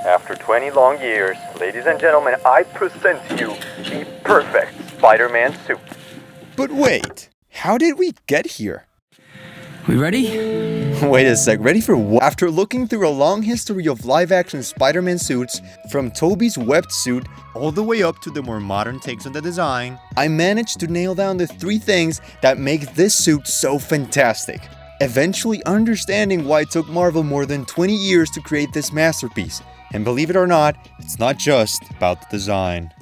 After 20 long years, ladies and gentlemen, I present to you the perfect Spider-Man suit. But wait, how did we get here? We ready? Wait a sec, ready for what? After looking through a long history of live-action Spider-Man suits, from Tobey's webbed suit all the way up to the more modern takes on the design, I managed to nail down the 3 things that make this suit so fantastic, eventually understanding why it took Marvel more than 20 years to create this masterpiece. And believe it or not, it's not just about the design.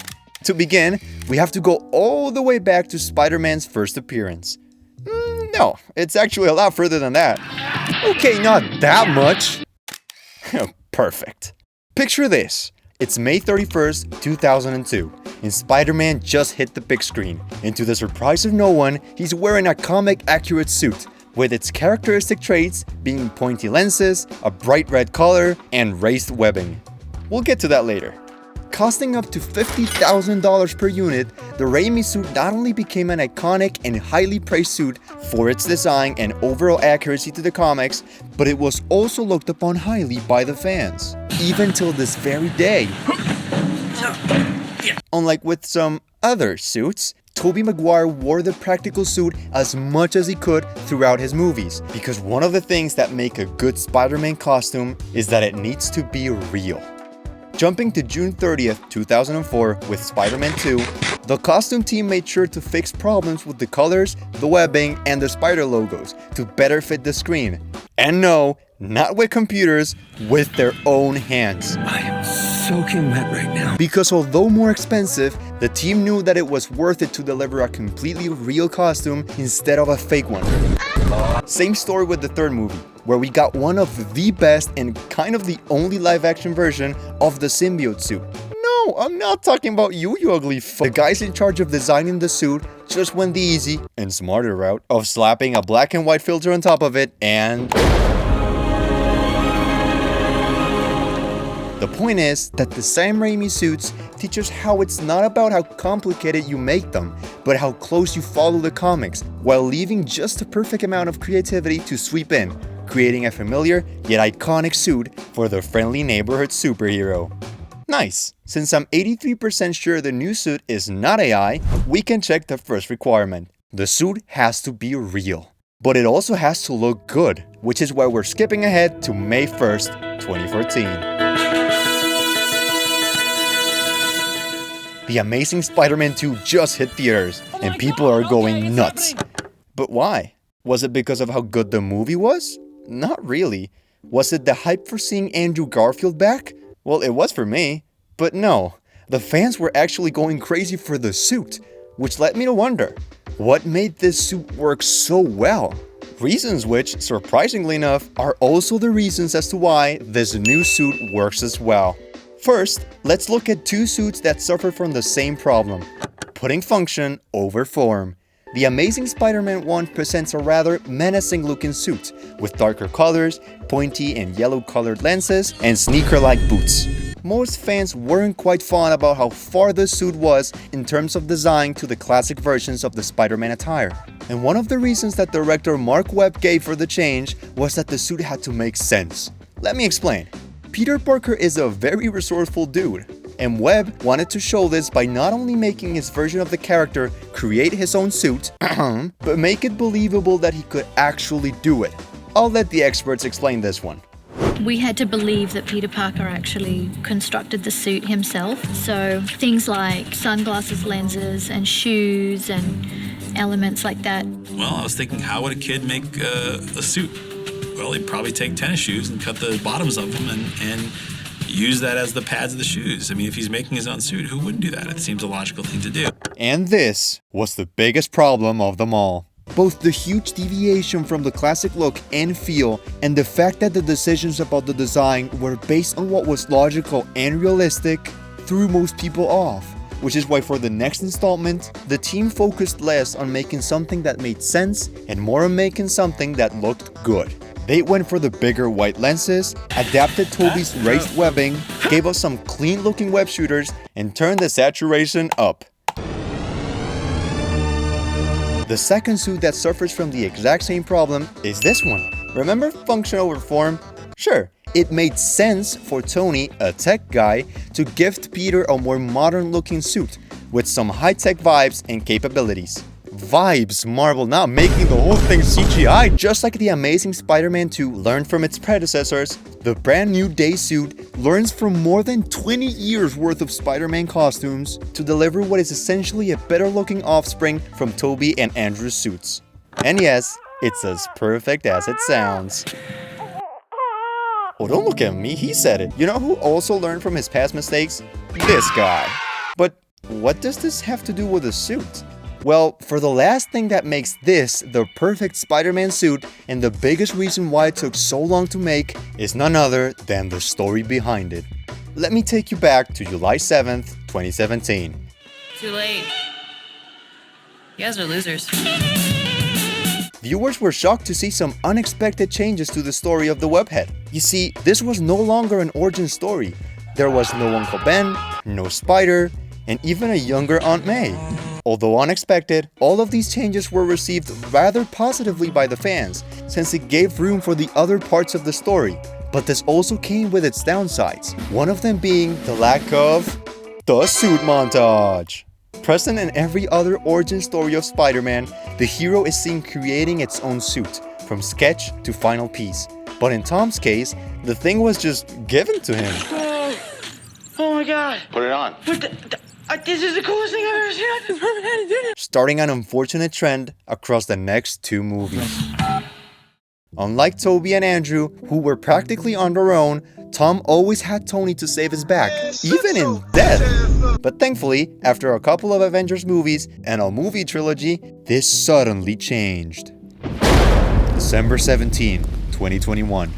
To begin, we have to go all the way back to Spider-Man's first appearance. No, it's actually a lot further than that. Okay, not that much. Perfect. Picture this. It's May 31st, 2002, and Spider-Man just hit the big screen. And to the surprise of no one, he's wearing a comic-accurate suit, with its characteristic traits being pointy lenses, a bright red color, and raised webbing. We'll get to that later. Costing up to $50,000 per unit, the Raimi suit not only became an iconic and highly praised suit for its design and overall accuracy to the comics, but it was also looked upon highly by the fans, even till this very day. Unlike with some other suits, Tobey Maguire wore the practical suit as much as he could throughout his movies, because one of the things that make a good Spider-Man costume is that it needs to be real. Jumping to June 30th, 2004 with Spider-Man 2, the costume team made sure to fix problems with the colors, the webbing, and the spider logos to better fit the screen. And no, not with computers, with their own hands. I am soaking wet right now. Because although more expensive, the team knew that it was worth it to deliver a completely real costume instead of a fake one. Same story with the third movie, where we got one of the best and kind of the only live-action version of the symbiote suit. No, I'm not talking about you ugly f. The guys in charge of designing the suit just went the easy and smarter route of slapping a black and white filter on top of it and... The point is that the Sam Raimi suits teach us how it's not about how complicated you make them, but how close you follow the comics, while leaving just the perfect amount of creativity to sweep in, creating a familiar yet iconic suit for the friendly neighborhood superhero. Nice! Since I'm 83% sure the new suit is not AI, we can check the first requirement. The suit has to be real. But it also has to look good, which is why we're skipping ahead to May 1st, 2014. The Amazing Spider-Man 2 just hit theaters, and people are going nuts. But why? Was it because of how good the movie was? Not really. Was it the hype for seeing Andrew Garfield back? Well, it was for me. But no, the fans were actually going crazy for the suit, which led me to wonder, what made this suit work so well? Reasons which, surprisingly enough, are also the reasons as to why this new suit works as well. First, let's look at 2 suits that suffer from the same problem, putting function over form. The Amazing Spider-Man 1 presents a rather menacing looking suit, with darker colors, pointy and yellow colored lenses, and sneaker-like boots. Most fans weren't quite fond about how far the suit was in terms of design to the classic versions of the Spider-Man attire. And one of the reasons that director Mark Webb gave for the change was that the suit had to make sense. Let me explain. Peter Parker is a very resourceful dude, and Webb wanted to show this by not only making his version of the character create his own suit, but make it believable that he could actually do it. I'll let the experts explain this one. We had to believe that Peter Parker actually constructed the suit himself, so things like sunglasses, lenses, and shoes, and elements like that. Well, I was thinking, how would a kid make a suit? Well, he'd probably take tennis shoes and cut the bottoms of them and use that as the pads of the shoes. I mean, if he's making his own suit, who wouldn't do that? It seems a logical thing to do. And this was the biggest problem of them all. Both the huge deviation from the classic look and feel, and the fact that the decisions about the design were based on what was logical and realistic, threw most people off. Which is why for the next installment, the team focused less on making something that made sense and more on making something that looked good. They went for the bigger white lenses, adapted Tobey's raised webbing, gave us some clean looking web shooters, and turned the saturation up. The second suit that suffers from the exact same problem is this one. Remember function over form? Sure, It made sense for Tony, a tech guy, to gift Peter a more modern-looking suit with some high-tech vibes and capabilities. Vibes, Marvel now making the whole thing CGI. Just like the Amazing Spider-Man 2 learned from its predecessors, the brand new day suit learns from more than 20 years worth of Spider-Man costumes to deliver what is essentially a better-looking offspring from Tobey and Andrew's suits. And yes, it's as perfect as it sounds. Oh, don't look at me, he said it. You know who also learned from his past mistakes? This guy. But what does this have to do with a suit? Well, for the last thing that makes this the perfect Spider-Man suit, and the biggest reason why it took so long to make, is none other than the story behind it. Let me take you back to July 7th, 2017. Too late. You guys are losers. Viewers were shocked to see some unexpected changes to the story of the webhead. You see, this was no longer an origin story. There was no Uncle Ben, no Spider, and even a younger Aunt May. Although unexpected, all of these changes were received rather positively by the fans, since it gave room for the other parts of the story. But this also came with its downsides, one of them being the lack of the suit montage. Present in every other origin story of Spider-Man, the hero is seen creating its own suit, from sketch to final piece. But in Tom's case, the thing was just given to him. Oh my god! Put it on. This is the coolest thing I've ever seen. I've never had to do it. Starting an unfortunate trend across the next two movies. Unlike Tobey and Andrew, who were practically on their own, Tom always had Tony to save his back, even in death. But thankfully, after a couple of Avengers movies and a movie trilogy, this suddenly changed. December 17, 2021.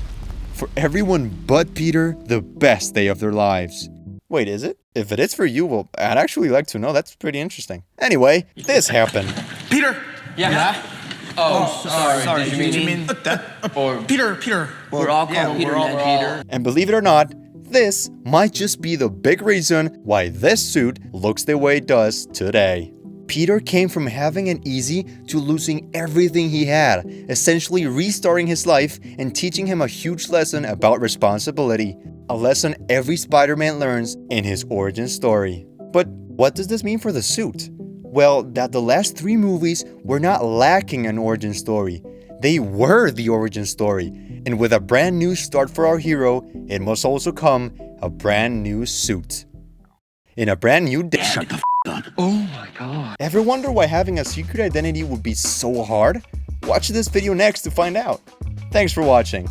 For everyone but Peter, the best day of their lives. Wait, is it? If it is for you, well, I'd actually like to know. That's pretty interesting. Anyway, this happened. Peter! Yeah? Oh, sorry. Did you mean that? Or Peter. We're all called Peter and Peter. And believe it or not, this might just be the big reason why this suit looks the way it does today. Peter came from having it easy to losing everything he had, essentially restarting his life and teaching him a huge lesson about responsibility. A lesson every Spider-Man learns in his origin story. But what does this mean for the suit? Well, that the last three movies were not lacking an origin story. They were the origin story. And with a brand new start for our hero, it must also come a brand new suit. In a brand new day. Shut the up. Oh my god. Ever wonder why having a secret identity would be so hard? Watch this video next to find out. Thanks for watching.